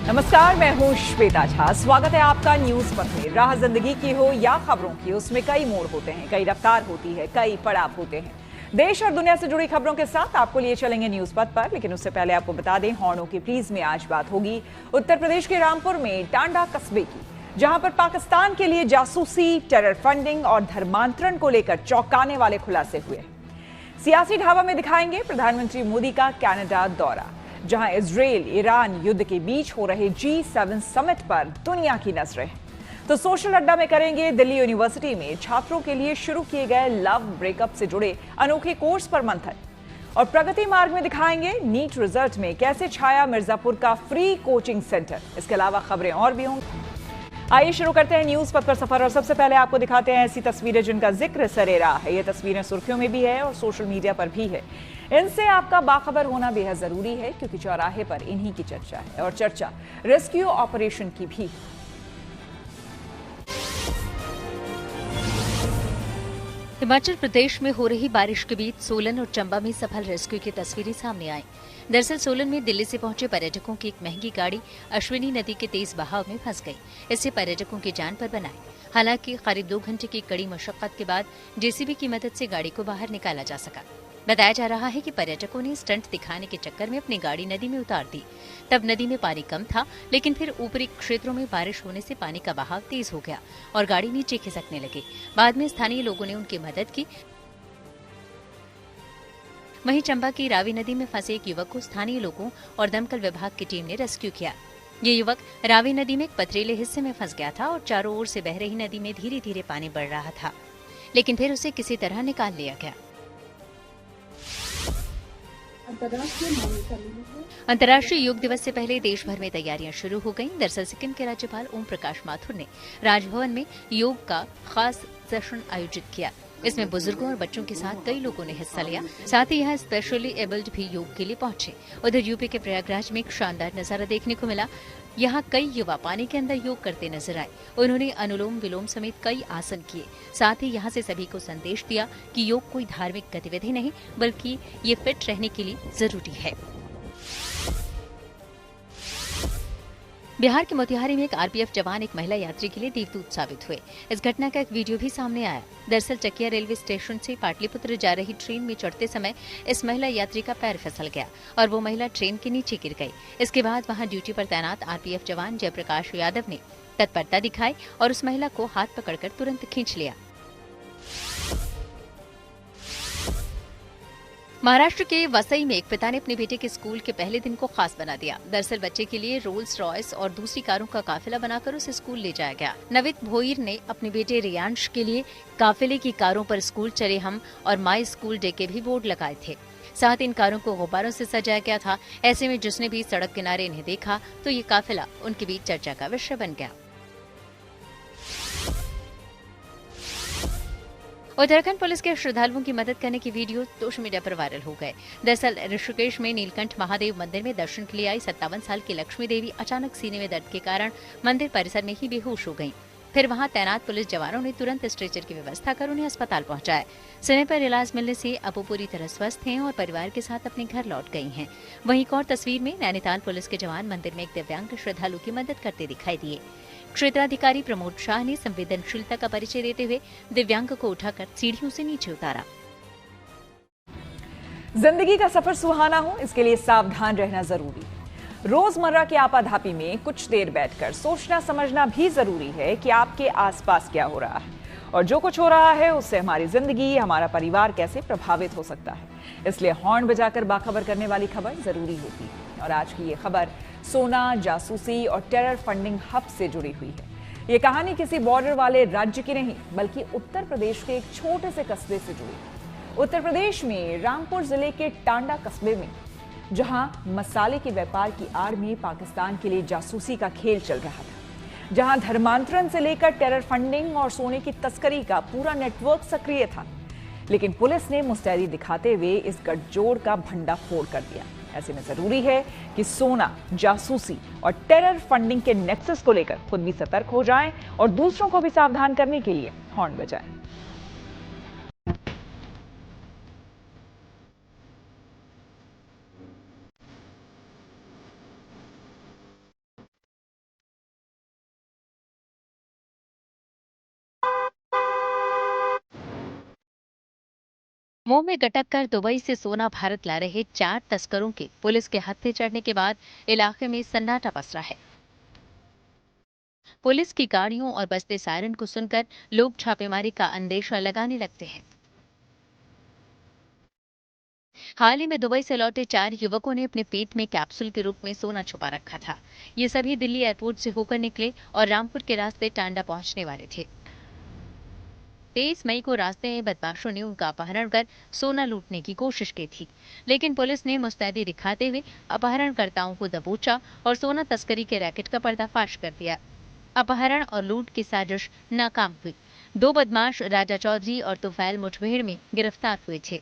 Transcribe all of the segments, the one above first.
नमस्कार, मैं हूं श्वेता झा। स्वागत है आपका न्यूज पथ में। राह जिंदगी की हो या खबरों की, उसमें कई मोड़ होते हैं, कई रफ्तार होती है, कई पड़ाव होते हैं। देश और दुनिया से जुड़ी खबरों के साथ आपको लिए चलेंगे न्यूज पथ पर, लेकिन उससे पहले आपको बता दें, हॉर्नों की प्लीज में आज बात होगी उत्तर प्रदेश के रामपुर में टांडा कस्बे की, जहां पर पाकिस्तान के लिए जासूसी, टेरर फंडिंग और धर्मांतरण को लेकर चौंकाने वाले खुलासे हुए। सियासी ढाबा में दिखाएंगे प्रधानमंत्री मोदी का कनाडा दौरा, जहां इजरायल ईरान युद्ध के बीच हो रहे G7 समिट पर दुनिया की नजरें। तो सोशल अड्डा में करेंगे दिल्ली यूनिवर्सिटी में छात्रों के लिए शुरू किए गए लव ब्रेकअप से जुड़े अनोखे कोर्स पर मंथन, और प्रगति मार्ग में दिखाएंगे नीट रिजल्ट में कैसे छाया मिर्जापुर का फ्री कोचिंग सेंटर। इसके अलावा खबरें और भी होंगी। आइए शुरू करते हैं न्यूज पथ पर सफर, और सबसे पहले आपको दिखाते हैं ऐसी तस्वीरें जिनका जिक्र सरेरा है। ये तस्वीरें सुर्खियों में भी है और सोशल मीडिया पर भी है। इनसे आपका बाखबर होना बेहद जरूरी है, क्योंकि चौराहे पर इन्हीं की चर्चा है, और चर्चा रेस्क्यू ऑपरेशन की भी है। हिमाचल प्रदेश में हो रही बारिश के बीच सोलन और चंबा में सफल रेस्क्यू की तस्वीरें सामने आई। दरअसल सोलन में दिल्ली से पहुंचे पर्यटकों की एक महंगी गाड़ी अश्विनी नदी के तेज बहाव में फंस गई। इससे पर्यटकों की जान पर बन आई। हालांकि करीब 2 घंटे की कड़ी मशक्कत के बाद जेसीबी की मदद से गाड़ी को बाहर निकाला जा सका। बताया जा रहा है कि पर्यटकों ने स्टंट दिखाने के चक्कर में अपनी गाड़ी नदी में उतार दी। तब नदी में पानी कम था, लेकिन फिर ऊपरी क्षेत्रों में बारिश होने से पानी का बहाव तेज हो गया और गाड़ी नीचे खिसकने लगी। बाद में स्थानीय लोगों ने उनकी मदद की। वहीं चंबा की रावी नदी में फंसे एक युवक को स्थानीय लोगों और दमकल विभाग की टीम ने रेस्क्यू किया। ये युवक रावी नदी में एक पथरीले हिस्से में फंस गया था और चारों ओर से बह रही नदी में धीरे धीरे पानी बढ़ रहा था, लेकिन फिर उसे किसी तरह निकाल लिया गया। अंतर्राष्ट्रीय योग दिवस से पहले देश भर में तैयारियां शुरू हो गईं। दरअसल सिक्किम के राज्यपाल ओम प्रकाश माथुर ने राजभवन में योग का खास सेशन आयोजित किया। इसमें बुजुर्गों और बच्चों के साथ कई लोगों ने हिस्सा लिया। साथ ही यहाँ स्पेशली एबल्ड भी योग के लिए पहुंचे। उधर यूपी के प्रयागराज में एक शानदार नजारा देखने को मिला। यहाँ कई युवा पानी के अंदर योग करते नजर आए। उन्होंने अनुलोम विलोम समेत कई आसन किए। साथ ही यहाँ से सभी को संदेश दिया कि योग कोई धार्मिक गतिविधि नहीं, बल्कि ये फिट रहने के लिए जरूरी है। बिहार के मोतिहारी में एक आरपीएफ जवान एक महिला यात्री के लिए देवदूत साबित हुए। इस घटना का एक वीडियो भी सामने आया। दरअसल चकिया रेलवे स्टेशन से पाटलिपुत्र जा रही ट्रेन में चढ़ते समय इस महिला यात्री का पैर फिसल गया और वो महिला ट्रेन के नीचे गिर गई। इसके बाद वहां ड्यूटी पर तैनात आरपीएफ जवान जयप्रकाश यादव ने तत्परता दिखाई और उस महिला को हाथ पकड़कर तुरंत खींच लिया। महाराष्ट्र के वसई में एक पिता ने अपने बेटे के स्कूल के पहले दिन को खास बना दिया। दरअसल बच्चे के लिए रोल्स रॉयस और दूसरी कारों का काफिला बनाकर उसे स्कूल ले जाया गया। नवित भोईर ने अपने बेटे रियांश के लिए काफिले की कारों पर स्कूल चले हम और माई स्कूल डे के भी बोर्ड लगाए थे। साथ इन कारों को गुब्बारों से सजाया गया था। ऐसे में जिसने भी सड़क किनारे इन्हें देखा तो ये काफिला उनके बीच चर्चा का विषय बन गया। उत्तराखंड पुलिस के श्रद्धालुओं की मदद करने की वीडियो सोशल मीडिया पर वायरल हो गए। दरअसल ऋषिकेश में नीलकंठ महादेव मंदिर में दर्शन के लिए आई 57 साल की लक्ष्मी देवी अचानक सीने में दर्द के कारण मंदिर परिसर में ही बेहोश हो गईं। फिर वहां तैनात पुलिस जवानों ने तुरंत स्ट्रेचर की व्यवस्था कर उन्हें अस्पताल पहुंचाया। समय पर इलाज मिलने से अब वो पूरी तरह स्वस्थ हैं और परिवार के साथ अपने घर लौट गई हैं। वहीं एक और तस्वीर में नैनीताल पुलिस के जवान मंदिर में एक दिव्यांग श्रद्धालु की मदद करते दिखाई दिए। क्षेत्राधिकारी प्रमोद शाह ने संवेदनशीलता का परिचय देते हुए दिव्यांग को उठाकर सीढ़ियों से नीचे उतारा। जिंदगी का सफर सुहाना हो, इसके लिए सावधान रहना जरूरी है। रोजमर्रा की आपाधापी में कुछ देर बैठकर सोचना समझना भी जरूरी है कि आपके आसपास क्या हो रहा है, और जो कुछ हो रहा है उससे हमारी जिंदगी, हमारा परिवार कैसे प्रभावित हो सकता है। इसलिए हॉर्न बजाकर बाखबर करने वाली खबर जरूरी होती है। और आज की ये खबर सोना, जासूसी और टेरर फंडिंग हब से जुड़ी हुई है। ये कहानी किसी बॉर्डर वाले राज्य की नहीं, बल्कि उत्तर प्रदेश के एक छोटे से कस्बे से जुड़ी है। उत्तर प्रदेश में रामपुर जिले के टांडा कस्बे में, जहां मसाले के व्यापार की आड़ में पाकिस्तान के लिए जासूसी का खेल चल रहा था, जहां धर्मांतरण से लेकर टेरर फंडिंग और सोने की तस्करी का पूरा नेटवर्क सक्रिय था। लेकिन पुलिस ने मुस्तैदी दिखाते हुए इस गठजोड़ का भंडाफोड़ कर दिया। ऐसे में जरूरी है कि सोना, जासूसी और टेरर फंडिंग के नेक्सस को लेकर खुद भी सतर्क हो जाएं और दूसरों को भी सावधान करने के लिए हॉर्न बजाएं। मुंह में गटक कर दुबई से सोना भारत ला रहे 4 तस्करों के पुलिस के हत्थे चढ़ने के बाद इलाके में सन्नाटा पसरा है। पुलिस की गाड़ियों और बजते सायरन को सुनकर लोग छापेमारी का अंदेशा लगाने लगते हैं। हाल ही में दुबई से लौटे 4 युवकों ने अपने पेट में कैप्सूल के रूप में सोना छुपा रखा था। ये सभी दिल्ली एयरपोर्ट से होकर निकले और रामपुर के रास्ते टांडा पहुंचने वाले थे। 23 मई को रास्ते में बदमाशों ने उनका अपहरण कर सोना लूटने की कोशिश की थी, लेकिन पुलिस ने मुस्तैदी दिखाते हुए अपहरणकर्ताओं को दबोचा और सोना तस्करी के रैकेट का पर्दाफाश कर दिया। अपहरण और लूट की साजिश नाकाम हुई। 2 बदमाश राजा चौधरी और तुफैल मुठभेड़ में गिरफ्तार हुए थे।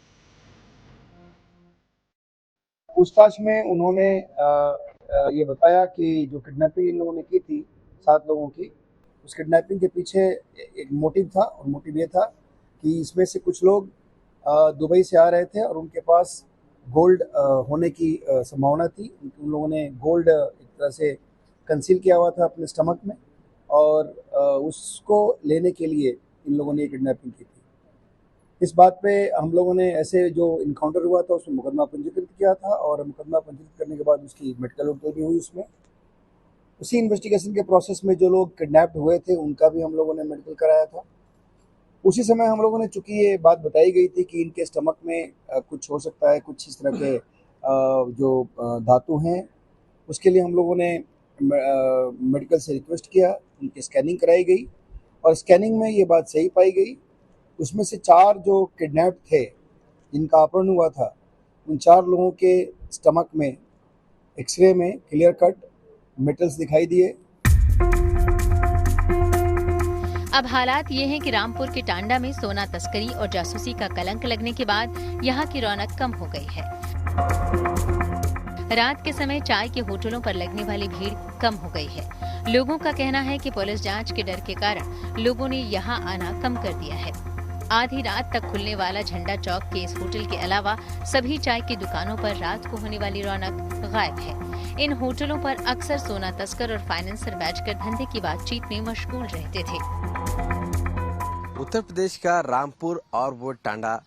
पूछताछ में उन्होंने ये बताया कि जो किडनैपिंग इन लोगों ने की थी 7 लोगों की, उस किडनैपिंग के पीछे एक मोटिव था, और मोटिव ये था कि इसमें से कुछ लोग दुबई से आ रहे थे और उनके पास गोल्ड होने की संभावना थी। उन लोगों ने गोल्ड एक तरह से कंसील किया हुआ था अपने स्टमक में, और उसको लेने के लिए इन लोगों ने ये किडनैपिंग की थी। इस बात पे हम लोगों ने ऐसे जो इनकाउंटर हुआ था उसमें मुकदमा पंजीकृत किया था, और मुकदमा पंजीकृत करने के बाद उसकी मेडिकल रिपोर्ट भी हुई। उसमें उसी इन्वेस्टिगेशन के प्रोसेस में जो लोग किडनैप्ड हुए थे उनका भी हम लोगों ने मेडिकल कराया था। उसी समय हम लोगों ने, चूंकि ये बात बताई गई थी कि इनके स्टमक में कुछ हो सकता है, कुछ इस तरह के जो धातु हैं, उसके लिए हम लोगों ने मेडिकल से रिक्वेस्ट किया, उनकी स्कैनिंग कराई गई और स्कैनिंग में ये बात सही पाई गई। उसमें से 4 जो किडनैप थे, जिनका अपहरण हुआ था, उन 4 लोगों के स्टमक में एक्सरे में क्लियर कट मेटल्स दिखाई दिए। अब हालात ये हैं कि रामपुर के टांडा में सोना तस्करी और जासूसी का कलंक लगने के बाद यहाँ की रौनक कम हो गई है। रात के समय चाय के होटलों पर लगने वाली भीड़ कम हो गई है। लोगों का कहना है कि पुलिस जांच के डर के कारण लोगों ने यहाँ आना कम कर दिया है। आधी रात तक खुलने वाला झंडा चौक के इस होटल के अलावा सभी चाय की दुकानों पर रात को होने वाली रौनक गायब है। इन होटलों पर अक्सर सोना तस्कर और फाइनेंसर बैठकर धंधे की बातचीत में मशगूल रहते थे। उत्तर प्रदेश का रामपुर और वो टांडा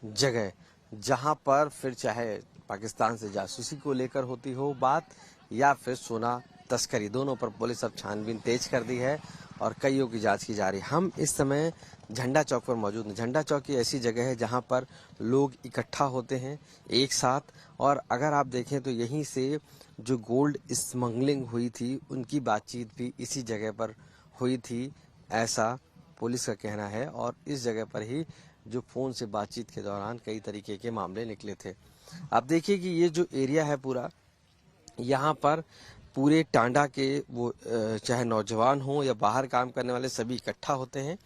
जगह, जहां पर फिर चाहे पाकिस्तान से जासूसी को लेकर होती हो बात या फिर सोना तस्करी, दोनों पर पुलिस अब छानबीन तेज कर दी है और कईयों की जांच की जा रही है। हम इस समय झंडा चौक पर मौजूद हैं। झंडा चौक की ऐसी जगह है जहां पर लोग इकट्ठा होते हैं एक साथ, और अगर आप देखें तो यहीं से जो गोल्ड स्मगलिंग हुई थी उनकी बातचीत भी इसी जगह पर हुई थी, ऐसा पुलिस का कहना है। और इस जगह पर ही जो फोन से बातचीत के दौरान कई तरीके के मामले निकले थे। आप देखिए कि ये जो एरिया है पूरा, यहाँ पर पूरे टांडा के वो चाहे नौजवान हो या बाहर काम करने वाले सभी इकट्ठा होते हैं,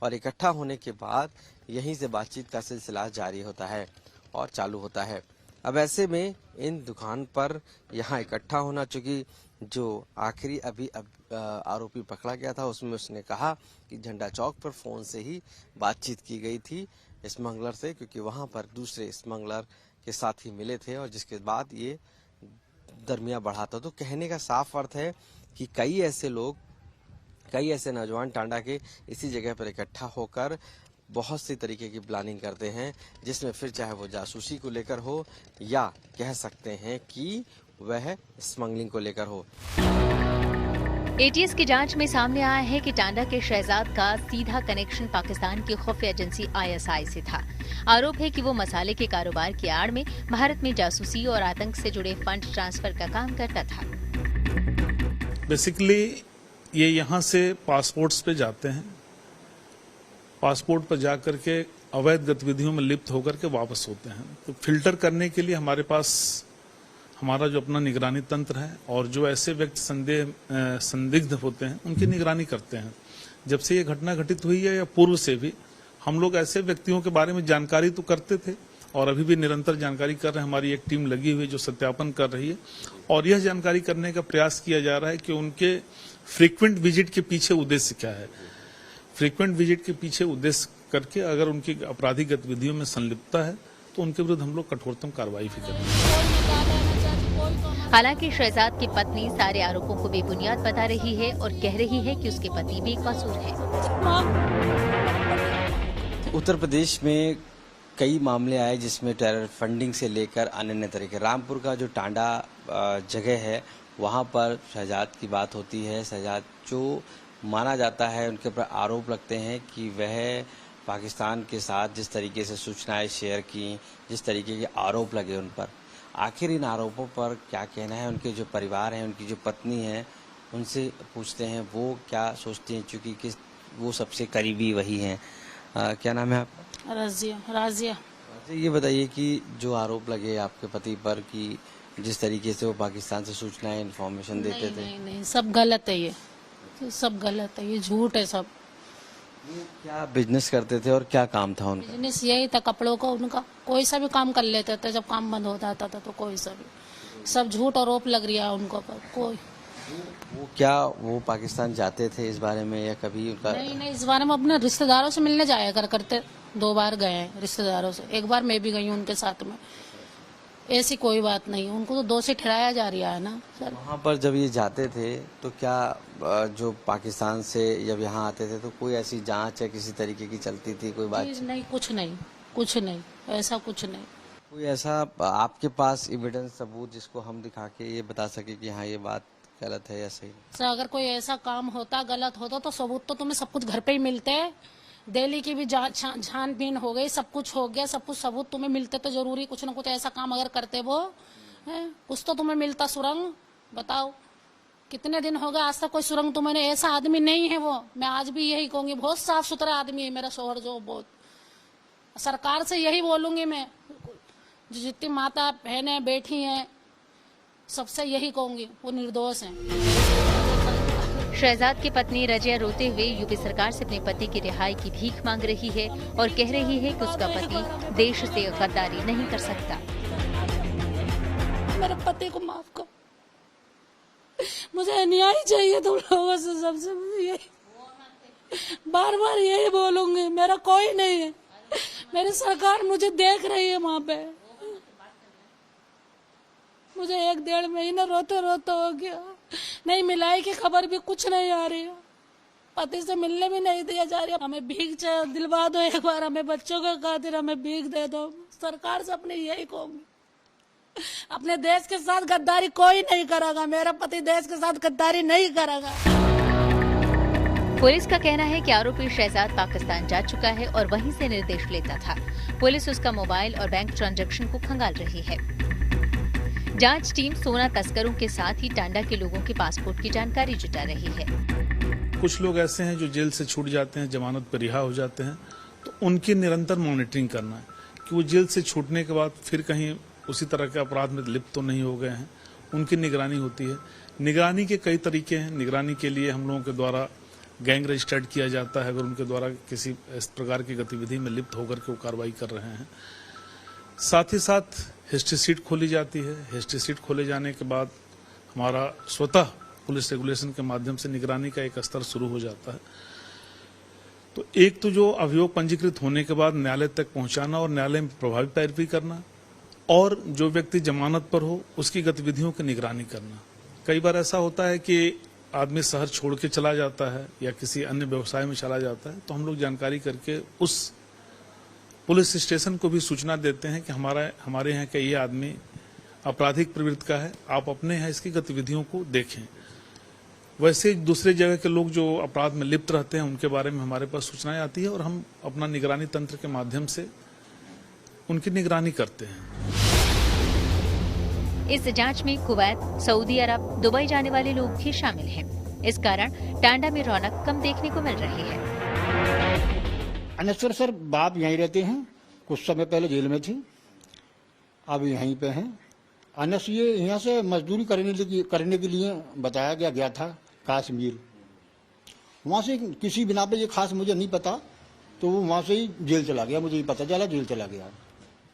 और इकट्ठा होने के बाद यहीं से बातचीत का सिलसिला जारी होता है और चालू होता है। अब ऐसे में इन दुकान पर यहाँ इकट्ठा होना, चूंकि जो आखिरी अभी आरोपी पकड़ा गया था उसमें उसने कहा कि झंडा चौक पर फोन से ही बातचीत की गई थी स्मगलर से, क्योंकि वहां पर दूसरे स्मगलर के साथ ही मिले थे और जिसके बाद ये दरमिया बढ़ा था। तो कहने का साफ अर्थ है कि कई ऐसे नौजवान टांडा के इसी जगह पर इकट्ठा होकर बहुत सी तरीके की प्लानिंग करते हैं, जिसमें फिर चाहे वो जासूसी को लेकर हो या कह सकते हैं कि वह स्मगलिंग को लेकर हो। एटीएस की जांच में सामने आया है कि टांडा के शहजाद का सीधा कनेक्शन पाकिस्तान की खुफिया एजेंसी आईएसआई से था। आरोप है कि वो मसाले के कारोबार की आड़ में भारत में जासूसी और आतंक से जुड़े फंड ट्रांसफर का काम करता था। बेसिकली ये यहाँ से पासपोर्ट्स पे जाते हैं, पासपोर्ट पर जाकर के अवैध गतिविधियों में लिप्त होकर के वापस होते हैं। तो फिल्टर करने के लिए हमारे पास हमारा जो अपना निगरानी तंत्र है, और जो ऐसे व्यक्ति संदिग्ध होते हैं उनकी निगरानी करते हैं। जब से ये घटना घटित हुई है या पूर्व से भी हम लोग ऐसे व्यक्तियों के बारे में जानकारी तो करते थे और अभी भी निरंतर जानकारी कर रहे हैं। हमारी एक टीम लगी हुई है जो सत्यापन कर रही है, और यह जानकारी करने का प्रयास किया जा रहा है कि उनके फ्रीक्वेंट विजिट के पीछे उद्देश्य क्या है। फ्रीक्वेंट विजिट के पीछे उद्देश्य करके अगर उनकी आपराधिक गतिविधियों में संलिप्तता है तो उनके विरुद्ध हम लोग कठोरतम कार्रवाई भी करेंगे। हालांकि शहजाद की पत्नी सारे आरोपों को बेबुनियाद बता रही है और कह रही है कि उसके पति बेकसूर है। उत्तर प्रदेश में कई मामले आए जिसमें टेरर फंडिंग से लेकर अन्य तरीके। रामपुर का जो टांडा जगह है वहाँ पर शहजाद की बात होती है। शहजाद जो माना जाता है, उनके ऊपर आरोप लगते हैं कि वह पाकिस्तान के साथ जिस तरीके से सूचनाएं शेयर की, जिस तरीके के आरोप लगे उन पर, आखिर इन आरोपों पर क्या कहना है? उनके जो परिवार हैं, उनकी जो पत्नी है, उनसे पूछते हैं वो क्या सोचती हैं, चूँकि वो सबसे करीबी वही हैं। क्या नाम है आपका? राजिया। राजिया। ये बताइए कि जो आरोप लगे आपके पति पर कि जिस तरीके से वो पाकिस्तान से सूचनाएं इन्फॉर्मेशन देते थे। नहीं, सब गलत है, ये सब गलत है, ये झूठ है सब। क्या बिजनेस करते थे और क्या काम था उनका? बिजनेस यही था, कपड़ों का। उनका कोई सा भी काम कर लेते थे, जब काम बंद हो जाता था तो कोई सा भी। सब झूठ आरोप लग रहा है उनको पर। कोई वो पाकिस्तान जाते थे इस बारे में या कभी उनका? नहीं, इस बारे में अपने रिश्तेदारों से मिलने जाया करते। 2 बार गए हैं रिश्तेदारों से, 1 बार मैं भी गई हूँ उनके साथ में। ऐसी कोई बात नहीं, उनको तो दोषी ठहराया जा रहा है ना सर। वहाँ पर जब ये जाते थे तो क्या जो पाकिस्तान से जब यहाँ आते थे तो कोई ऐसी जांच या किसी तरीके की चलती थी, कोई बात? नहीं, कुछ नहीं, ऐसा कुछ नहीं। कोई ऐसा आपके पास एविडेंस, सबूत जिसको हम दिखा के ये बता सके कि हाँ ये बात गलत है या सही? सर अगर कोई ऐसा काम होता, गलत होता तो सबूत तो तुम्हें सब कुछ घर पे ही मिलते हैं। दिल्ली की भी छानबीन हो गई, सब कुछ हो गया, सब कुछ सबूत तुम्हें मिलते तो जरूरी। कुछ ना कुछ ऐसा काम अगर करते वो है, कुछ तो तुम्हें मिलता। सुरंग बताओ, कितने दिन हो गए आज तक कोई सुरंग तुम्हें? ऐसा आदमी नहीं है वो। मैं आज भी यही कहूंगी, बहुत साफ सुथरा आदमी है मेरा शोहर। जो बहुत सरकार से यही बोलूंगी मैं, जो जितनी माता बहनें बैठी हैं सबसे यही कहूंगी, वो निर्दोष हैं। शहजाद की पत्नी रजिया रोते हुए यूपी सरकार से अपने पति की रिहाई की भीख मांग रही है और कह रही है कि उसका पति देश से गद्दारी नहीं कर सकता। मेरे पति को माफ करो, मुझे न्याय चाहिए तुम लोगों से। सबसे यही बार यही बोलूंगी, मेरा कोई नहीं है। मेरी सरकार मुझे देख रही है वहां पे। मुझे 1-1.5 महीना रोते रोते हो गया। नहीं मिलाई की खबर भी कुछ नहीं आ रही है, पति से मिलने भी नहीं दिया जा रहा। हमें भीख दिलवा दो एक बार, हमें बच्चों के खातिर हमें भीख दे दो। सरकार से अपने यही कहूंगी, अपने देश के साथ गद्दारी कोई नहीं करेगा। मेरा पति देश के साथ गद्दारी नहीं करेगा। पुलिस का कहना है कि आरोपी शहजाद पाकिस्तान जा चुका है और वहीं से निर्देश लेता था। पुलिस उसका मोबाइल और बैंक ट्रांजैक्शन को खंगाल रही है। जांच टीम सोना तस्करों के साथ ही टांडा के लोगों के पासपोर्ट की जानकारी जुटा रही है। कुछ लोग ऐसे हैं जो जेल से छूट जाते हैं, जमानत पर रिहा हो जाते हैं, तो उनकी निरंतर मॉनिटरिंग करना है कि वो जेल से छूटने के बाद फिर कहीं उसी तरह के अपराध में लिप्त तो नहीं हो गए हैं। उनकी निगरानी होती है। निगरानी के कई तरीके हैं। निगरानी के लिए हम लोगों के द्वारा गैंग रजिस्टर्ड किया जाता है, अगर उनके द्वारा किसी इस प्रकार की गतिविधि में लिप्त होकर के वो कार्रवाई कर रहे हैं। साथ ही साथ हिस्ट्री सीट खोली जाती है। हिस्ट्री सीट खोले जाने के बाद हमारा स्वतः पुलिस रेगुलेशन के माध्यम से निगरानी का एक स्तर शुरू हो जाता है। तो एक तो जो अभियोग पंजीकृत होने के बाद न्यायालय तक पहुंचाना और न्यायालय में प्रभावी पैरवी करना, और जो व्यक्ति जमानत पर हो उसकी गतिविधियों की निगरानी करना। कई बार ऐसा होता है कि आदमी शहर छोड़ के चला जाता है या किसी अन्य व्यवसाय में चला जाता है, तो हम लोग जानकारी करके उस पुलिस स्टेशन को भी सूचना देते हैं कि हमारे यहाँ का ये आदमी आपराधिक प्रवृत्ति का है, आप अपने यहाँ इसकी गतिविधियों को देखें। वैसे दूसरे जगह के लोग जो अपराध में लिप्त रहते हैं उनके बारे में हमारे पास सूचनाएं आती है और हम अपना निगरानी तंत्र के माध्यम से उनकी निगरानी करते हैं। इस जांच में कुवैत, सऊदी अरब, दुबई जाने वाले लोग भी शामिल हैं। इस कारण टांडा में रौनक कम देखने को मिल रही है। अनसर सर बाप यहीं रहते हैं, कुछ समय पहले जेल में थी, अब यहीं पे हैं। अनस ये यहाँ से मजदूरी करने के लिए बताया गया था कश्मीर। वहाँ से किसी बिना पे ये खास मुझे नहीं पता, तो वो वहाँ से ही जेल चला गया। मुझे ही पता चला जेल चला गया,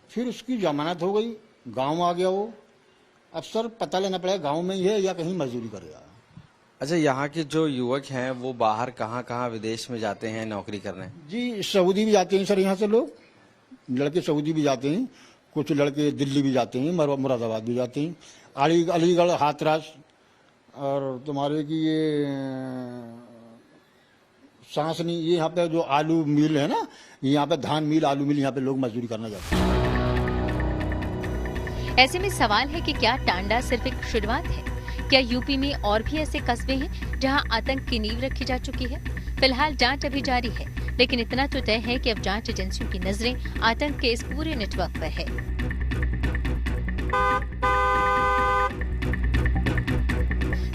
फिर उसकी जमानत हो गई, गांव आ गया वो। अब सर पता लेना पड़ेगा गांव में ही है या कहीं मजदूरी करेगा। अच्छा, यहाँ के जो युवक हैं वो बाहर कहाँ विदेश में जाते हैं नौकरी करने? जी सऊदी भी जाते हैं सर, यहाँ से लोग लड़के सऊदी भी जाते हैं, कुछ लड़के दिल्ली भी जाते हैं, मुरादाबाद भी जाते हैं, अलीगढ़, हाथरस, और तुम्हारे की ये सांसनी, ये यहाँ पे जो आलू मिल है ना, यहाँ पे धान मिल, आलू मिल, यहाँ पे लोग मजदूरी करना जाते हैं। ऐसे में सवाल है कि क्या टांडा सिर्फ एक शुरुआत है? क्या यूपी में और भी ऐसे कस्बे हैं जहां आतंक की नींव रखी जा चुकी है? फिलहाल जांच अभी जारी है, लेकिन इतना तो तय है कि अब जांच एजेंसियों की नजरें आतंक के इस पूरे नेटवर्क पर है।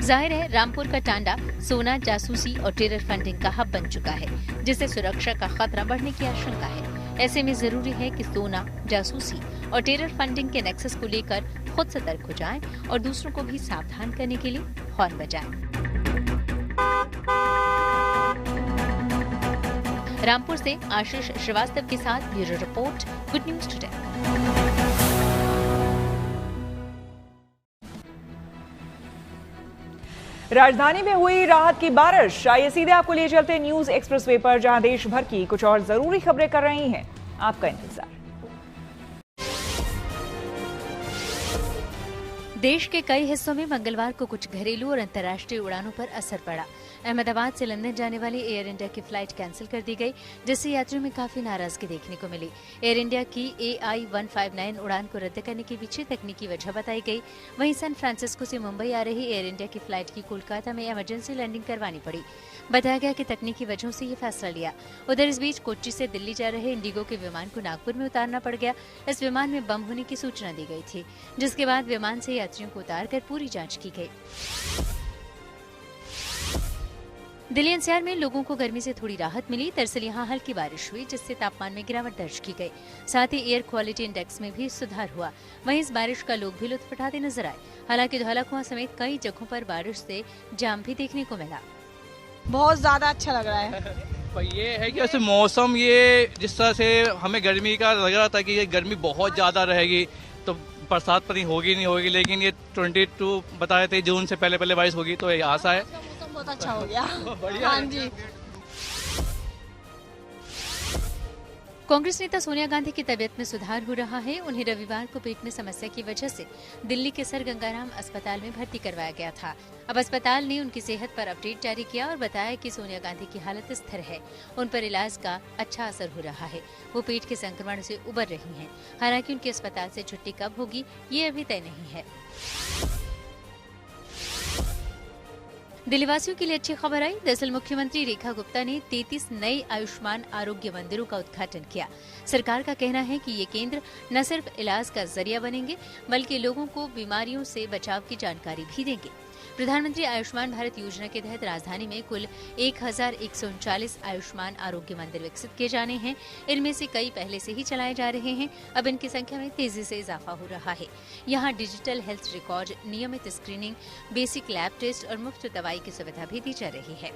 जाहिर है रामपुर का टांडा सोना, जासूसी और टेरर फंडिंग का हब बन चुका है, जिससे सुरक्षा का खतरा बढ़ने की आशंका है। ऐसे में जरूरी है कि सोना, जासूसी और टेरर फंडिंग के नेक्सस को लेकर खुद सतर्क हो जाएं और दूसरों को भी सावधान करने के लिए हॉर्न बजाएं। रामपुर से आशीष श्रीवास्तव के साथ bureau report, good news today. राजधानी में हुई राहत की बारिश। आइए सीधे आपको ले चलते हैं न्यूज एक्सप्रेस वे पर, जहां देश भर की कुछ और जरूरी खबरें कर रही हैं आपका इंतजार। देश के कई हिस्सों में मंगलवार को कुछ घरेलू और अंतर्राष्ट्रीय उड़ानों पर असर पड़ा। अहमदाबाद से लंदन जाने वाली एयर इंडिया की फ्लाइट कैंसिल कर दी गई, जिससे यात्रियों में काफी नाराजगी देखने को मिली। एयर इंडिया की AI 159 उड़ान को रद्द करने के पीछे तकनीकी वजह बताई गई। वहीं सैन फ्रांसिस्को से मुंबई आ रही एयर इंडिया की फ्लाइट की कोलकाता में इमरजेंसी लैंडिंग करवानी पड़ी। बताया गया कि तकनीकी वजहों से ये फैसला लिया। उधर इस बीच कोच्चि से दिल्ली जा रहे इंडिगो के विमान को नागपुर में उतारना पड़ गया। इस विमान में बम होने की सूचना दी गई थी, जिसके बाद विमान से यात्रियों को उतारकर पूरी जांच की गई। दिल्ली एनसीआर में लोगों को गर्मी से थोड़ी राहत मिली। दरअसल यहाँ हल्की बारिश हुई, जिससे तापमान में गिरावट दर्ज की गई। साथ ही एयर क्वालिटी इंडेक्स में भी सुधार हुआ। वहीं इस बारिश का लोग भी लुत्फ उठाते नजर आए। हालांकि धौलाकुआं समेत कई जगहों पर बारिश से जाम भी देखने को मिला। बहुत ज्यादा अच्छा लग रहा है। पर ये है कि वैसे मौसम, ये जिस तरह से हमें गर्मी का लग रहा था कि ये गर्मी बहुत ज़्यादा रहेगी, तो बरसात पता होगी नहीं होगी, लेकिन ये 22 बता रहे थे जून से पहले बारिश होगी, तो ये आशा है। मौसम बहुत अच्छा हो गया। बढ़िया। हाँ जी। कांग्रेस नेता सोनिया गांधी की तबीयत में सुधार हो रहा है। उन्हें रविवार को पेट में समस्या की वजह से दिल्ली के सर गंगाराम अस्पताल में भर्ती करवाया गया था। अब अस्पताल ने उनकी सेहत पर अपडेट जारी किया और बताया कि सोनिया गांधी की हालत स्थिर है। उन पर इलाज का अच्छा असर हो रहा है। वो पेट के संक्रमण से उबर रही हैं। हालांकि उनकी अस्पताल से छुट्टी कब होगी, ये अभी तय नहीं है। दिल्लीवासियों के लिए अच्छी खबर आई। दरअसल मुख्यमंत्री रेखा गुप्ता ने 33 नए आयुष्मान आरोग्य मंदिरों का उद्घाटन किया। सरकार का कहना है कि ये केंद्र न सिर्फ इलाज का जरिया बनेंगे, बल्कि लोगों को बीमारियों से बचाव की जानकारी भी देंगे। प्रधानमंत्री आयुष्मान भारत योजना के तहत राजधानी में कुल 1139 आयुष्मान आरोग्य मंदिर विकसित किए जाने हैं। इनमें से कई पहले से ही चलाए जा रहे हैं। अब इनकी संख्या में तेजी से इजाफा हो रहा है। यहाँ डिजिटल हेल्थ रिकॉर्ड, नियमित स्क्रीनिंग, बेसिक लैब टेस्ट और मुफ्त दवाई की सुविधा भी दी जा रही है।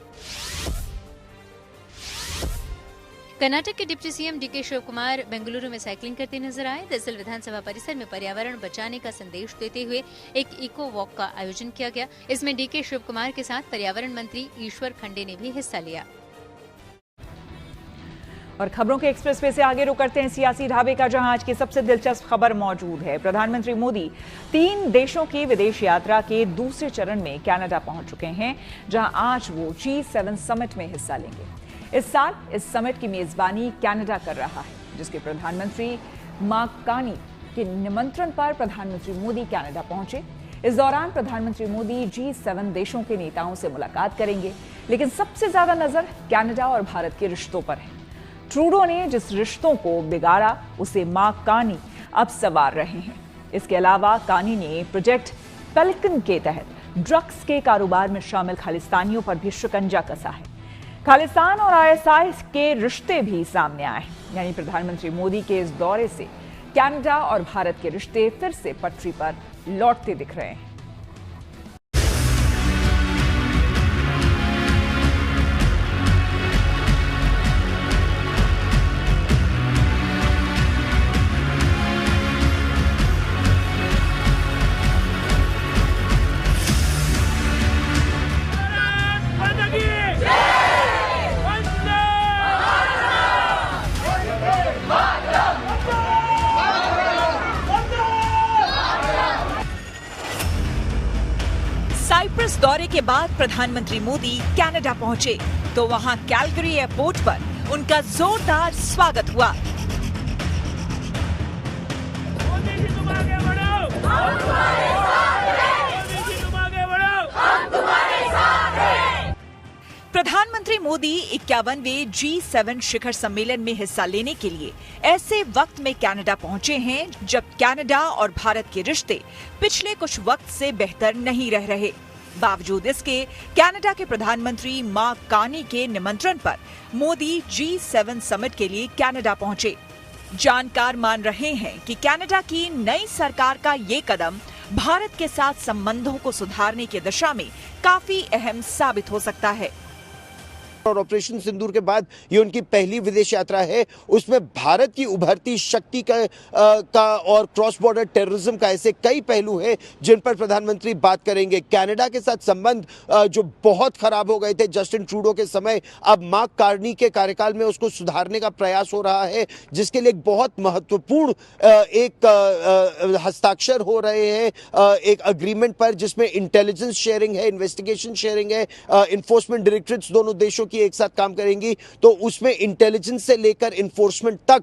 कर्नाटक के deputy CM DK Shivakumar Bengaluru में साइकिलिंग करते नजर आए। दरअसल विधानसभा परिसर में पर्यावरण बचाने का संदेश देते हुए एक इको वॉक का आयोजन किया गया। इसमें डीके शिव कुमार के साथ पर्यावरण मंत्री ईश्वर खंडे ने भी हिस्सा लिया। और खबरों के एक्सप्रेस वे से आगे रुक करते हैं सियासी ढाबे का, जहां आज की सबसे दिलचस्प खबर मौजूद है। प्रधानमंत्री मोदी 3 देशों की विदेश यात्रा के दूसरे चरण में कनाडा पहुंच चुके हैं, जहां आज वो G7 समिट में हिस्सा लेंगे। इस साल इस समिट की मेजबानी कनाडा कर रहा है, जिसके प्रधानमंत्री मार्क कार्नी के निमंत्रण पर प्रधानमंत्री मोदी कनाडा पहुंचे। इस दौरान प्रधानमंत्री मोदी G7 देशों के नेताओं से मुलाकात करेंगे, लेकिन सबसे ज्यादा नजर कनाडा और भारत के रिश्तों पर है। ट्रूडो ने जिस रिश्तों को बिगाड़ा, उसे मार्क कार्नी अब संवार रहे हैं। इसके अलावा कार्नी ने प्रोजेक्ट पेलिकन के तहत ड्रग्स के कारोबार में शामिल खालिस्तानियों पर भी शिकंजा कसा है। खालिस्तान और ISI के रिश्ते भी सामने आए हैं। यानी प्रधानमंत्री मोदी के इस दौरे से कनाडा और भारत के रिश्ते फिर से पटरी पर लौटते दिख रहे हैं। साइप्रस दौरे के बाद प्रधानमंत्री मोदी कनाडा पहुंचे। तो वहां कैलगरी एयरपोर्ट पर उनका जोरदार स्वागत हुआ। प्रधानमंत्री मोदी 51वें G7 शिखर सम्मेलन में हिस्सा लेने के लिए ऐसे वक्त में कनाडा पहुंचे हैं जब कनाडा और भारत के रिश्ते पिछले कुछ वक्त से बेहतर नहीं रह रहे। बावजूद इसके कनाडा के प्रधानमंत्री मार्क कार्नी के निमंत्रण पर मोदी G7 समिट के लिए कनाडा पहुंचे। जानकार मान रहे हैं कि कनाडा की नई सरकार का ये कदम भारत के साथ संबंधों को सुधारने की दिशा में काफी अहम साबित हो सकता है। और ऑपरेशन सिंदूर के बाद ये उनकी पहली विदेश यात्रा है। उसमें भारत की उभरती शक्ति का और क्रॉस बॉर्डर टेररिज्म का ऐसे कई पहलू हैं जिन पर प्रधानमंत्री बात करेंगे। कनाडा के साथ संबंध जो बहुत खराब हो गए थे जस्टिन ट्रूडो के समय, अब मार्क कार्नी के कार्यकाल में उसको सुधारने का प्रयास हो रहा है, जिसके लिए एक बहुत महत्वपूर्ण एक हस्ताक्षर हो रहे हैं एक अग्रीमेंट पर, जिसमें इंटेलिजेंस शेयरिंग है, इन्वेस्टिगेशन शेयरिंग है, इन्फोर्समेंट डायरेक्टरेट्स दोनों देशों की एक साथ काम करेंगी। तो उसमें इंटेलिजेंस से लेकर इन्फोर्समेंट तक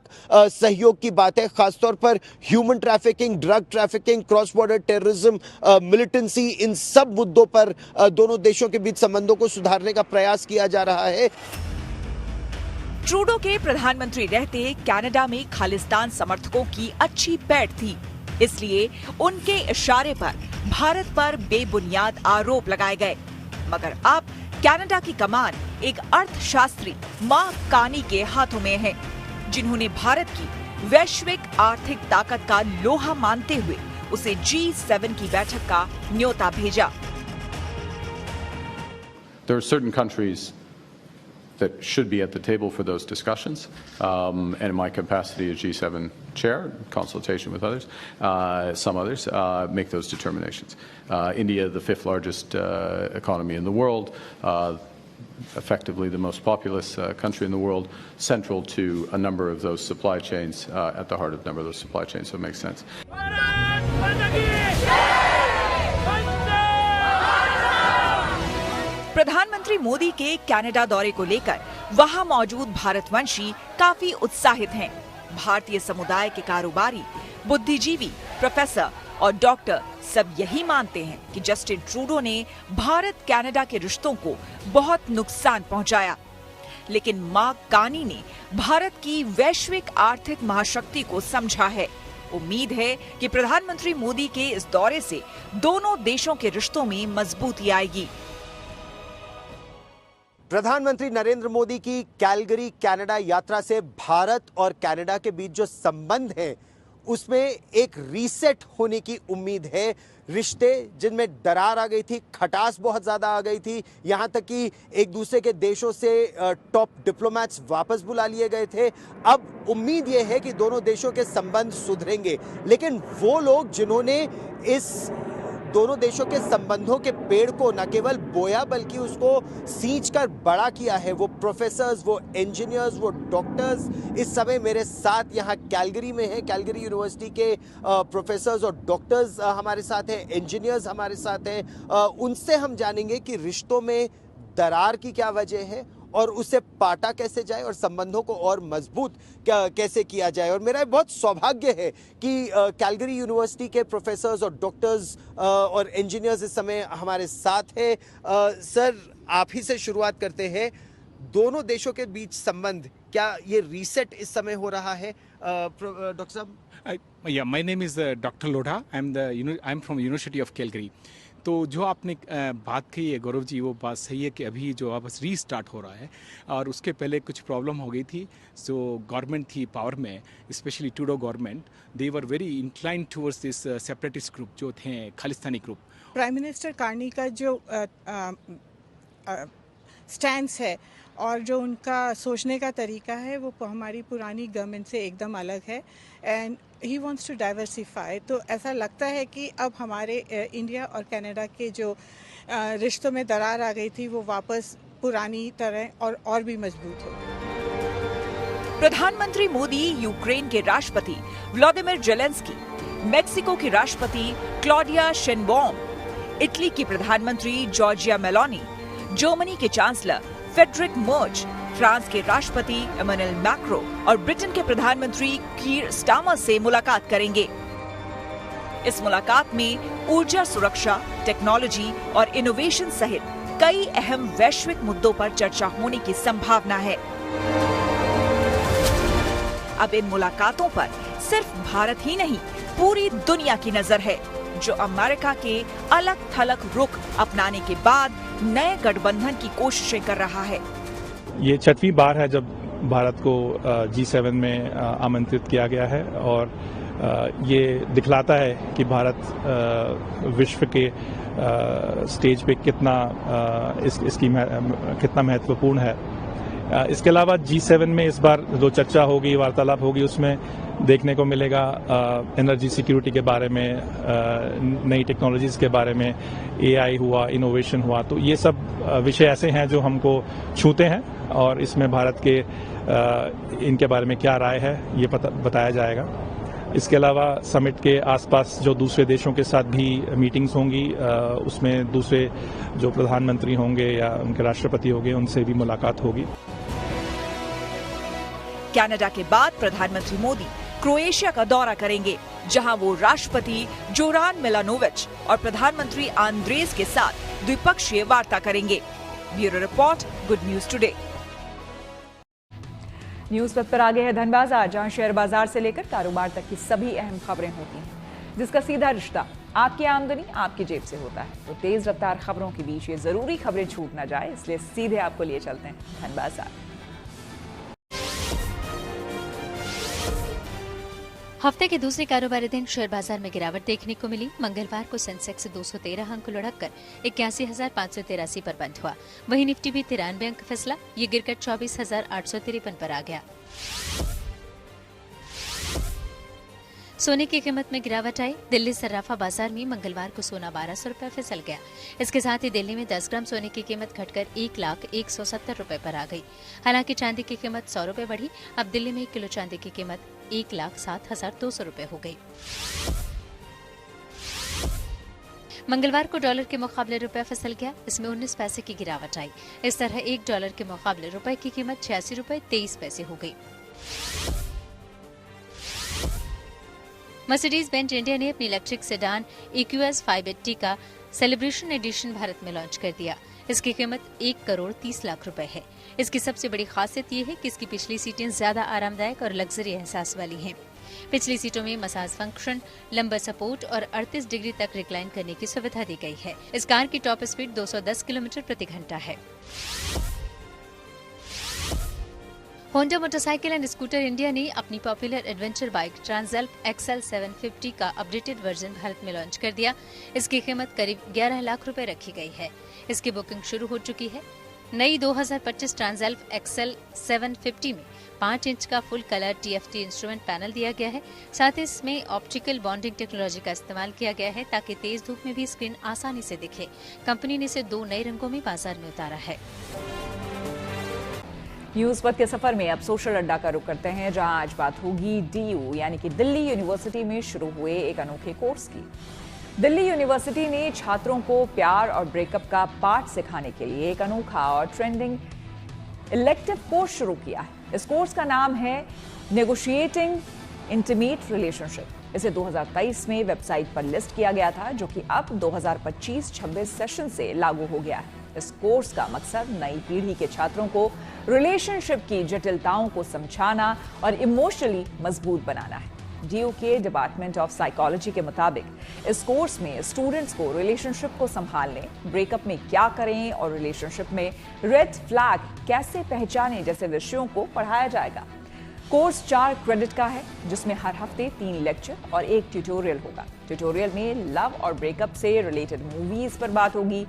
सहयोग की बात है। खासतौर पर human trafficking, drug trafficking, cross border terrorism, militancy, इन सब मुद्दों पर दोनों देशों के बीच संबंधों को सुधारने का प्रयास किया जा रहा है। ट्रूडो के प्रधानमंत्री रहते कनाडा में खालिस्तान समर्थकों की अच्छी पैठ थी, इसलिए उनके इशारे पर भारत पर बेबुनियाद आरोप लगाए गए। मगर अब कनाडा की कमान एक अर्थशास्त्री मार्क कार्नी के हाथों में है, जिन्होंने भारत की वैश्विक आर्थिक ताकत का लोहा मानते हुए उसे G7 की बैठक का न्योता भेजा। There are certain countries that should be at the table for those discussions, and in my capacity as G7 chair, in consultation with others, some others, make those determinations. India, the 5th largest economy in the world, effectively the most populous country in the world, central to a number of those supply chains, at the heart of a number of those supply chains, so it makes sense. प्रधानमंत्री मोदी के Canada दौरे को लेकर वहां मौजूद भारतवंशी काफी उत्साहित हैं। भारतीय समुदाय के कारोबारी, बुद्धिजीवी, प्रोफेसर और डॉक्टर सब यही मानते हैं कि जस्टिन ट्रूडो ने भारत कनाडा के रिश्तों को बहुत नुकसान पहुंचाया। लेकिन मार्क कार्नी ने भारत की वैश्विक आर्थिक महाशक्ति को समझा है। उम्मीद है कि प्रधानमंत्री मोदी के इस दौरे से दोनों देशों के रिश्तों में मजबूती आएगी। प्रधानमंत्री नरेंद्र मोदी की कैलगरी कनाडा यात्रा से भारत और कनाडा के बीच जो संबंध है उसमें एक रीसेट होने की उम्मीद है। रिश्ते जिनमें दरार आ गई थी, खटास बहुत ज़्यादा आ गई थी, यहाँ तक कि एक दूसरे के देशों से टॉप डिप्लोमैट्स वापस बुला लिए गए थे। अब उम्मीद ये है कि दोनों देशों के संबंध सुधरेंगे। लेकिन वो लोग जिन्होंने इस दोनों देशों के संबंधों के पेड़ को न केवल बोया बल्कि उसको सींच कर बड़ा किया है, वो प्रोफेसर्स, वो इंजीनियर्स, वो डॉक्टर्स इस समय मेरे साथ यहाँ कैलगरी में हैं। कैलगरी यूनिवर्सिटी के प्रोफेसर्स और डॉक्टर्स हमारे साथ हैं, इंजीनियर्स हमारे साथ हैं। उनसे हम जानेंगे कि रिश्तों में दरार की क्या वजह है और उसे पाटा कैसे जाए और संबंधों को और मजबूत कैसे किया जाए। और मेरा बहुत सौभाग्य है कि कैलगरी यूनिवर्सिटी के प्रोफेसर्स और डॉक्टर्स और इंजीनियर्स इस समय हमारे साथ हैं। सर, आप ही से शुरुआत करते हैं। दोनों देशों के बीच संबंध, क्या ये रीसेट इस समय हो रहा है? डॉक्टर साहब। Yeah, my name is Dr. Lodha. I'm from University of Calgary. तो जो आपने बात कही है गौरव जी, वो बात सही है कि अभी जो वापस रीस्टार्ट हो रहा है और उसके पहले कुछ प्रॉब्लम हो गई थी। जो गवर्नमेंट थी पावर में, specially Trudeau government, they were very inclined towards this separatist group जो थे Khalistani group. Prime minister Carney का जो स्टैंस है और जो उनका सोचने का तरीका है वो हमारी पुरानी गवर्नमेंट से एकदम अलग है and he wants to diversify. तो ऐसा लगता है कि अब हमारे इंडिया और कनाडा के जो रिश्तों में दरार आ गई थी वो वापस पुरानी तरह और भी मजबूत हो। प्रधानमंत्री मोदी यूक्रेन के राष्ट्रपति व्लादिमीर जेलेंस्की, मेक्सिको की राष्ट्रपति क्लॉडिया शेनबॉम, इटली की प्रधानमंत्री जॉर्जिया मेलोनी, जर्मनी के चांसलर फेडरिक मर्ज, फ्रांस के राष्ट्रपति इमैनुअल मैक्रो और ब्रिटेन के प्रधानमंत्री कीर स्टारमर से मुलाकात करेंगे। इस मुलाकात में ऊर्जा सुरक्षा, टेक्नोलॉजी और इनोवेशन सहित कई अहम वैश्विक मुद्दों पर चर्चा होने की संभावना है। अब इन मुलाकातों पर सिर्फ भारत ही नहीं, पूरी दुनिया की नजर है, जो अमेरिका के अलग थलग रुख अपनाने के बाद नए गठबंधन की कोशिशें कर रहा है। ये 6वीं बार है जब भारत को G7 में आमंत्रित किया गया है और ये दिखलाता है कि भारत विश्व के स्टेज पे कितना कितना महत्वपूर्ण है। इसके अलावा G7 में इस बार जो चर्चा होगी, वार्तालाप होगी, उसमें देखने को मिलेगा एनर्जी सिक्योरिटी के बारे में, नई टेक्नोलॉजीज के बारे में, AI हुआ, इनोवेशन हुआ। तो ये सब विषय ऐसे हैं जो हमको छूते हैं और इसमें भारत के इनके बारे में क्या राय है ये बताया जाएगा। इसके अलावा समिट के आसपास जो दूसरे देशों के साथ भी मीटिंग्स होंगी, उसमें दूसरे जो प्रधानमंत्री होंगे या उनके राष्ट्रपति होंगे, उनसे भी मुलाकात होगी। कनाडा के बाद प्रधानमंत्री मोदी क्रोएशिया का दौरा करेंगे, जहां वो राष्ट्रपति जोरान मिलानोविच और प्रधानमंत्री आंद्रेज के साथ द्विपक्षीय वार्ता करेंगे। Bureau report, good news today. News paper पर आगे है धन बाजार, जहां शेयर बाजार से लेकर कारोबार तक की सभी अहम खबरें होती हैं, जिसका सीधा रिश्ता आपकी आमदनी आपकी जेब से होता है। तो तेज रफ्तार खबरों के बीच ये जरूरी खबरें छूट ना जाए, इसलिए सीधे आपको लिए चलते हैं धन बाजार। हफ्ते के दूसरे कारोबारी दिन शेयर बाजार में गिरावट देखने को मिली। मंगलवार को सेंसेक्स 213 अंक लुढ़ककर 81,583 पर बंद हुआ। वहीं निफ्टी भी 93 अंक फिसला, ये गिरकर 24,853 पर आ गया। सोने की कीमत में गिरावट आई। दिल्ली सर्राफा बाजार में मंगलवार को सोना 1200 रुपए फिसल गया। इसके साथ ही दिल्ली में 10 ग्राम सोने की कीमत घटकर 1,01,70 रुपए पर आ गई। हालांकि चांदी की कीमत 100 रुपए बढ़ी। अब दिल्ली में 1 किलो चांदी की कीमत 1,07,200 रुपए हो गई। मंगलवार को डॉलर के मुकाबले रुपया फिसल गया। इसमें 19 पैसे की गिरावट आई। इस तरह $1 के मुकाबले रुपए की कीमत 86 रुपए 23 पैसे हो गई। मर्सिडीज बेंज इंडिया ने अपनी इलेक्ट्रिक सेडान EQS 580 का सेलिब्रेशन एडिशन भारत में लॉन्च कर दिया। इसकी कीमत 1,30,00,000 रुपए है। इसकी सबसे बड़ी खासियत ये है कि इसकी पिछली सीटें ज्यादा आरामदायक और लग्जरी एहसास वाली हैं। पिछली सीटों में मसाज फंक्शन, लंबा सपोर्ट और 38 डिग्री तक रिक्लाइन करने की सुविधा दी गई है। इस कार की टॉप स्पीड 210 किलोमीटर प्रति घंटा है। Honda motorcycle and scooter India ने अपनी पॉपुलर एडवेंचर बाइक ट्रांसल्फ XL 750 का अपडेटेड वर्जन भारत में लॉन्च कर दिया। इसकी कीमत करीब 11 लाख रुपए रखी गई है। इसकी बुकिंग शुरू हो चुकी है। नई 2025 ट्रांसल्फ XL 750 में 5 इंच का full colour TFT instrument panel दिया गया है। साथ ही इसमें ऑप्टिकल बॉन्डिंग टेक्नोलॉजी का इस्तेमाल किया गया है, ताकि तेज धूप में भी स्क्रीन आसानी से दिखे। कंपनी ने इसे 2 नए रंगों में बाजार में उतारा है। न्यूज पथ के सफर में अब सोशल अड्डा का रुख करते हैं, जहां आज बात होगी DU यानी कि दिल्ली यूनिवर्सिटी में शुरू हुए एक अनोखे कोर्स की। दिल्ली यूनिवर्सिटी ने छात्रों को प्यार और ब्रेकअप का पाठ सिखाने के लिए एक अनोखा और ट्रेंडिंग इलेक्टिव कोर्स शुरू किया है। इस कोर्स का नाम है नेगोशिएटिंग इंटीमेट रिलेशनशिप। इसे 2023 में वेबसाइट पर लिस्ट किया गया था, जो कि अब 2025-26 सेशन से लागू हो गया है। इस कोर्स का मकसद नई पीढ़ी के छात्रों को रिलेशनशिप की जटिलताओं को समझाना और इमोशनली मजबूत बनाना है। DU के डिपार्टमेंट ऑफ साइकोलॉजी के मुताबिक इस कोर्स में स्टूडेंट्स को रिलेशनशिप को संभालने, ब्रेकअप में क्या करें और रिलेशनशिप में रेड फ्लैग कैसे पहचानें जैसे विषयों को पढ़ाया जाएगा। कोर्स 4 क्रेडिट का है, जिसमें हर हफ्ते 3 लेक्चर और 1 ट्यूटोरियल होगा। ट्यूटोरियल में लव और ब्रेकअप से रिलेटेड मूवीज पर बात होगी।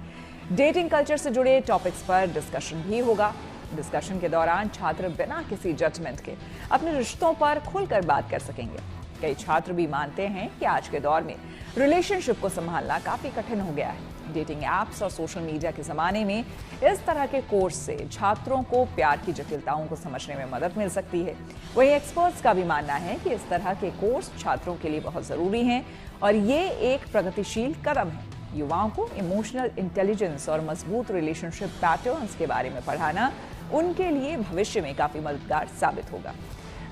डेटिंग कल्चर से जुड़े टॉपिक्स पर डिस्कशन भी होगा। डिस्कशन के दौरान छात्र बिना किसी जजमेंट के अपने रिश्तों पर खुलकर बात कर सकेंगे। कई छात्र भी मानते हैं कि आज के दौर में रिलेशनशिप को संभालना काफी कठिन हो गया है। डेटिंग एप्स और सोशल मीडिया के जमाने में इस तरह के कोर्स से छात्रों को प्यार की जटिलताओं को समझने में मदद मिल सकती है। वहीं एक्सपर्ट्स का भी मानना है कि इस तरह के कोर्स छात्रों के लिए बहुत जरूरी हैं और ये एक प्रगतिशील कदम है। युवाओं को इमोशनल इंटेलिजेंस और मजबूत रिलेशनशिप पैटर्न्स के बारे में पढ़ाना उनके लिए भविष्य में काफी मददगार साबित होगा।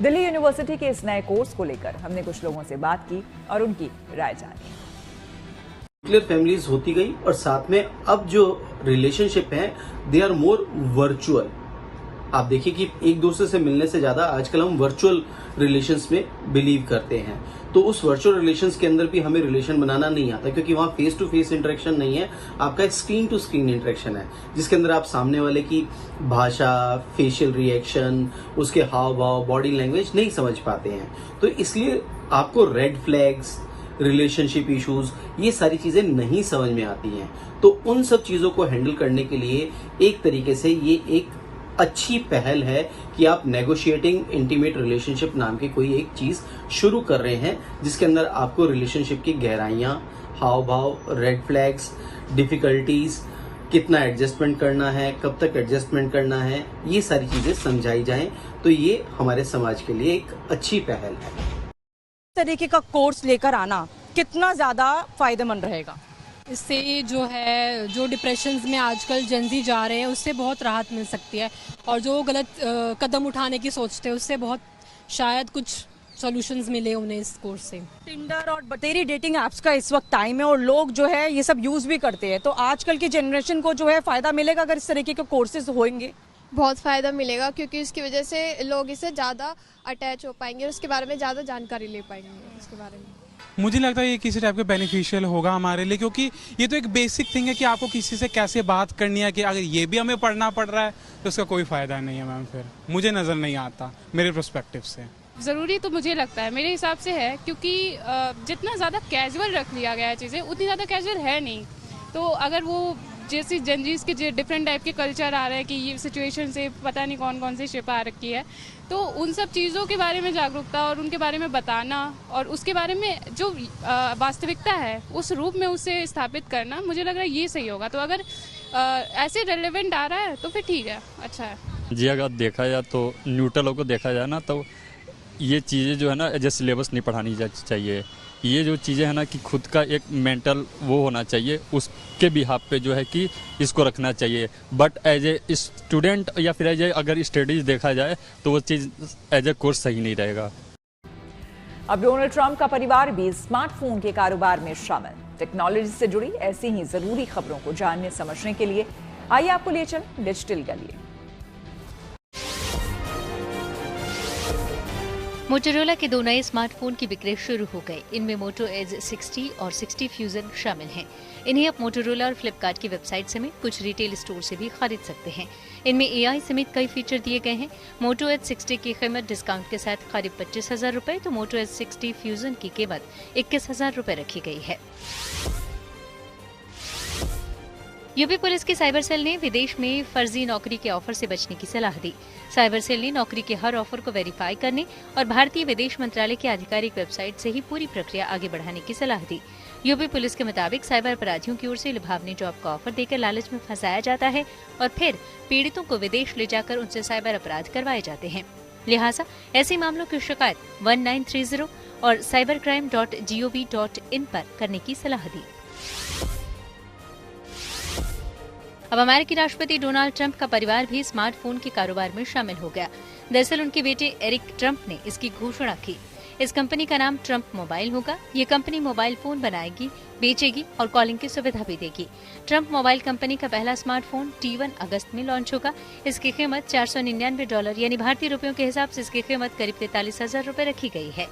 दिल्ली यूनिवर्सिटी के इस नए कोर्स को लेकर हमने कुछ लोगों से बात की और उनकी राय जानी। न्यूक्लियर फैमिलीज होती गई और साथ में अब जो रिलेशनशिप है दे आर मोर वर्चुअल। आप देखिए कि एक दूसरे से मिलने से ज्यादा आजकल हम वर्चुअल रिलेशंस में बिलीव करते हैं। तो उस वर्चुअल रिलेशंस के अंदर भी हमें रिलेशन बनाना नहीं आता, क्योंकि वहां फेस टू फेस इंटरेक्शन नहीं है, आपका एक स्क्रीन टू स्क्रीन इंटरेक्शन है, जिसके अंदर आप सामने वाले की भाषा, फेशियल रिएक्शन, उसके हाव भाव, बॉडी लैंग्वेज नहीं समझ पाते हैं। तो इसलिए आपको रेड फ्लैग्स, रिलेशनशिप इश्यूज, ये सारी चीजें नहीं समझ में आती हैं। तो उन सब चीजों को हैंडल करने के लिए एक तरीके से ये एक अच्छी पहल है कि आप नेगोशिएटिंग इंटीमेट रिलेशनशिप नाम की कोई एक चीज शुरू कर रहे हैं, जिसके अंदर आपको रिलेशनशिप की गहराइयां, हाव भाव, रेड फ्लैग्स, डिफिकल्टीज, कितना एडजस्टमेंट करना है, कब तक एडजस्टमेंट करना है, ये सारी चीजें समझाई जाएं। तो ये हमारे समाज के लिए एक अच्छी पहल है। इस तरीके का कोर्स लेकर आना कितना ज्यादा फायदेमंद रहेगा? इससे जो है, जो डिप्रेशंस में आजकल जेंजी जा रहे हैं, उससे बहुत राहत मिल सकती है। और जो गलत कदम उठाने की सोचते हैं, उससे बहुत शायद कुछ सॉल्यूशंस मिले उन्हें इस कोर्स से। टिंडर और बतेरी डेटिंग ऐप्स का इस वक्त टाइम है और लोग जो है ये सब यूज भी करते हैं। तो आजकल की जनरेशन को जो है फायदा मिलेगा अगर इस तरीके के कोर्सेज होंगे? बहुत फ़ायदा मिलेगा, क्योंकि उसकी वजह से लोग इससे ज़्यादा अटैच हो पाएंगे और उसके बारे में ज़्यादा जानकारी ले पाएंगे उसके बारे में। मुझे लगता है ये किसी टाइप का बेनिफिशियल होगा हमारे लिए, क्योंकि ये तो एक बेसिक थिंग है कि आपको किसी से कैसे बात करनी है। कि अगर ये भी हमें पढ़ना पड़ रहा है तो उसका कोई फ़ायदा नहीं है मैम। फिर मुझे नज़र नहीं आता मेरे पर्सपेक्टिव से। ज़रूरी तो मुझे लगता है, मेरे हिसाब से है, क्योंकि जितना ज़्यादा कैजुअल रख लिया गया है चीज़ें, उतनी ज़्यादा कैजुअल है नहीं। तो अगर वो जैसे जेनजीज के डिफरेंट टाइप के कल्चर आ रहे हैं कि ये सिचुएशन से पता नहीं कौन कौन सी शिप आ रखी है, तो उन सब चीज़ों के बारे में जागरूकता और उनके बारे में बताना और उसके बारे में जो वास्तविकता है उस रूप में उसे स्थापित करना, मुझे लग रहा है ये सही होगा। तो अगर ऐसे रेलेवेंट आ रहा है तो फिर ठीक है, अच्छा है जी। अगर देखा जाए तो न्यूट्रल को देखा जाए ना, तो ये चीज़ें जो है ना एज ए सिलेबस नहीं पढ़ानी चाहिए। ये जो चीज़ें हैं ना कि खुद का एक मेंटल वो होना चाहिए, उसके बिहाफ पे जो है कि इसको रखना चाहिए। बट एज ए स्टूडेंट या फिर एज ए अगर स्टडीज देखा जाए तो वो चीज़ एज ए कोर्स सही नहीं रहेगा। अब डोनाल्ड ट्रंप का परिवार भी स्मार्टफोन के कारोबार में शामिल। टेक्नोलॉजी से जुड़ी ऐसी ही जरूरी खबरों को जानने समझने के लिए आइए आपको ले चलें डिजिटल गलिए। मोटोरोला के 2 नए स्मार्टफोन की बिक्री शुरू हो गई। इनमें मोटो एज 60 और 60 फ्यूजन शामिल हैं। इन्हें आप मोटोरोला और फ्लिपकार्ट की वेबसाइट समेत कुछ रिटेल स्टोर से भी खरीद सकते हैं। इनमें AI समेत कई फीचर दिए गए हैं। मोटो एज 60 की कीमत डिस्काउंट के साथ करीब 25,000 रुपए, तो मोटो एज 60 फ्यूजन की कीमत 21,000 रुपए रखी गई है। यूपी पुलिस की साइबर सेल ने विदेश में फर्जी नौकरी के ऑफर से बचने की सलाह दी। साइबर सेल ने नौकरी के हर ऑफर को वेरीफाई करने और भारतीय विदेश मंत्रालय की आधिकारिक वेबसाइट से ही पूरी प्रक्रिया आगे बढ़ाने की सलाह दी। यूपी पुलिस के मुताबिक साइबर अपराधियों की ओर से लुभावनी जॉब का ऑफर देकर लालच में फंसाया जाता है और फिर पीड़ितों को विदेश ले जाकर उनसे साइबर अपराध करवाए जाते हैं। लिहाजा ऐसे मामलों की शिकायत 1930 और cybercrime.gov.in पर करने की सलाह दी। अब अमेरिकी राष्ट्रपति डोनाल्ड ट्रंप का परिवार भी स्मार्टफोन के कारोबार में शामिल हो गया। दरअसल उनके बेटे एरिक ट्रंप ने इसकी घोषणा की। इस कंपनी का नाम ट्रंप मोबाइल होगा। ये कंपनी मोबाइल फोन बनाएगी, बेचेगी और कॉलिंग की सुविधा भी देगी। ट्रंप मोबाइल कंपनी का पहला स्मार्टफोन T1 अगस्त में लॉन्च होगा। इसकी कीमत $499 यानी भारतीय रुपयों के हिसाब से इसकी कीमत करीब 43,000 रुपए रखी गई है।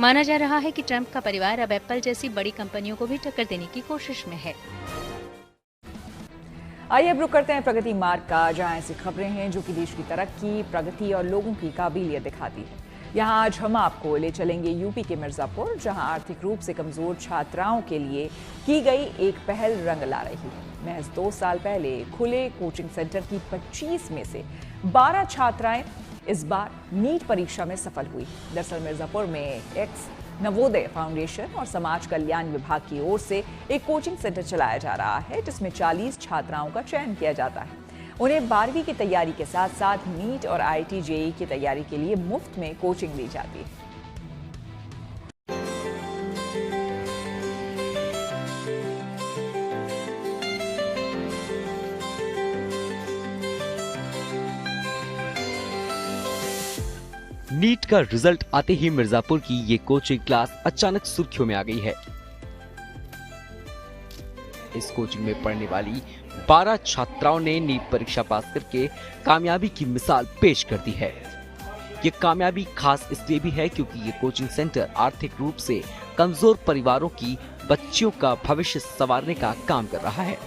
माना जा रहा है कि ट्रंप का परिवार अब एप्पल जैसी बड़ी कंपनियों को भी टक्कर देने की कोशिश में है। आइए अब रुक करते हैं प्रगति मार्ग का, जहां ऐसी खबरें हैं जो कि देश की तरक्की, प्रगति और लोगों की काबिलियत दिखाती है। यहां आज हम आपको ले चलेंगे यूपी के मिर्जापुर, जहां आर्थिक रूप से कमजोर छात्राओं के लिए की गई एक पहल रंग ला रही है। महज 2 साल पहले खुले कोचिंग सेंटर की 25 में से 12 छात्राएं इस बार नीट परीक्षा में सफल हुई। दरअसल मिर्जापुर में एक्स नवोदय फाउंडेशन और समाज कल्याण विभाग की ओर से एक कोचिंग सेंटर चलाया जा रहा है, जिसमें 40 छात्राओं का चयन किया जाता है। उन्हें 12वीं की तैयारी के साथ साथ नीट और IIT JEE की तैयारी के लिए मुफ्त में कोचिंग दी जाती है। नीट का रिजल्ट आते ही मिर्जापुर की ये कोचिंग क्लास अचानक सुर्खियों में आ गई है। इस कोचिंग में पढ़ने वाली 12 छात्राओं ने नीट परीक्षा पास करके कामयाबी की मिसाल पेश कर दी है। ये कामयाबी खास इसलिए भी है क्योंकि ये कोचिंग सेंटर आर्थिक रूप से कमजोर परिवारों की बच्चियों का भविष्य संवारने का काम कर रहा है।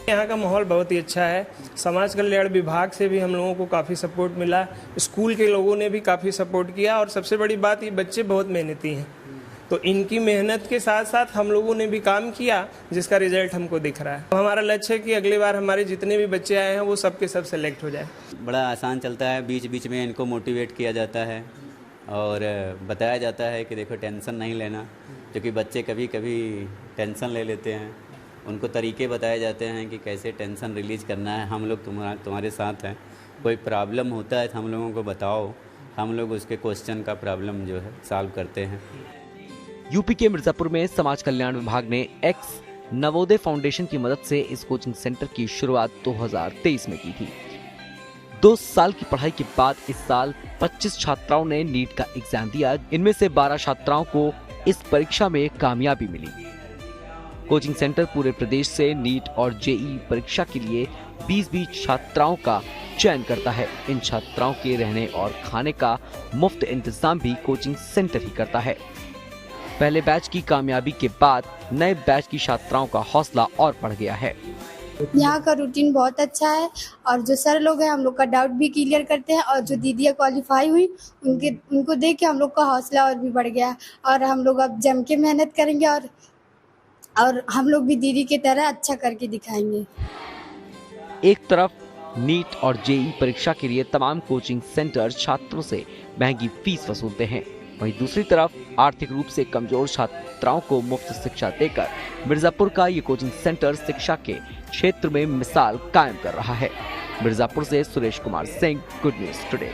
यहाँ का माहौल बहुत ही अच्छा है। समाज कल्याण विभाग से भी हम लोगों को काफ़ी सपोर्ट मिला, स्कूल के लोगों ने भी काफ़ी सपोर्ट किया और सबसे बड़ी बात ये बच्चे बहुत मेहनती हैं, तो इनकी मेहनत के साथ साथ हम लोगों ने भी काम किया जिसका रिजल्ट हमको दिख रहा है। हमारा लक्ष्य है कि अगली बार हमारे जितने भी बच्चे आए हैं वो सब के सब सेलेक्ट हो जाए। बड़ा आसान चलता है, बीच बीच में इनको मोटिवेट किया जाता है और बताया जाता है कि देखो टेंशन नहीं लेना, क्योंकि बच्चे कभी कभी टेंशन ले लेते हैं। उनको तरीके बताए जाते हैं कि कैसे टेंशन रिलीज करना है। हम लोग तुम्हारे साथ हैं, कोई प्रॉब्लम होता है तो हम लोगों को बताओ, हम लोग उसके क्वेश्चन का प्रॉब्लम जो है सॉल्व करते हैं। यूपी के मिर्जापुर में समाज कल्याण विभाग ने एक्स नवोदय फाउंडेशन की मदद से इस कोचिंग सेंटर की शुरुआत 2023 में की थी। 2 साल की पढ़ाई के बाद इस साल 25 छात्राओं ने नीट का एग्जाम दिया। इनमें से 12 छात्राओं को इस परीक्षा में कामयाबी मिली। कोचिंग सेंटर पूरे प्रदेश से नीट और जेईई परीक्षा के लिए 20-20 छात्राओं का चयन करता है। इन छात्राओं के रहने और खाने का मुफ्त इंतजाम भी कोचिंग सेंटर ही करता है। पहले बैच की कामयाबी के बाद नए बैच की छात्राओं का हौसला और बढ़ गया है। यहाँ का रूटीन बहुत अच्छा है और जो सर लोग हैं हम लोग का डाउट भी क्लियर करते हैं और जो दीदियाँ क्वालिफाई हुई उनको देख के हम लोग का हौसला और भी बढ़ गया और हम लोग अब जम के मेहनत करेंगे और हम लोग भी दीदी की तरह अच्छा करके दिखाएंगे। एक तरफ नीट और जेईई परीक्षा के लिए तमाम कोचिंग सेंटर छात्रों से महंगी फीस वसूलते हैं, वहीं दूसरी तरफ आर्थिक रूप से कमजोर छात्राओं को मुफ्त शिक्षा देकर मिर्जापुर का ये कोचिंग सेंटर शिक्षा के क्षेत्र में मिसाल कायम कर रहा है। मिर्जापुर से Suresh Kumar Singh, good news today.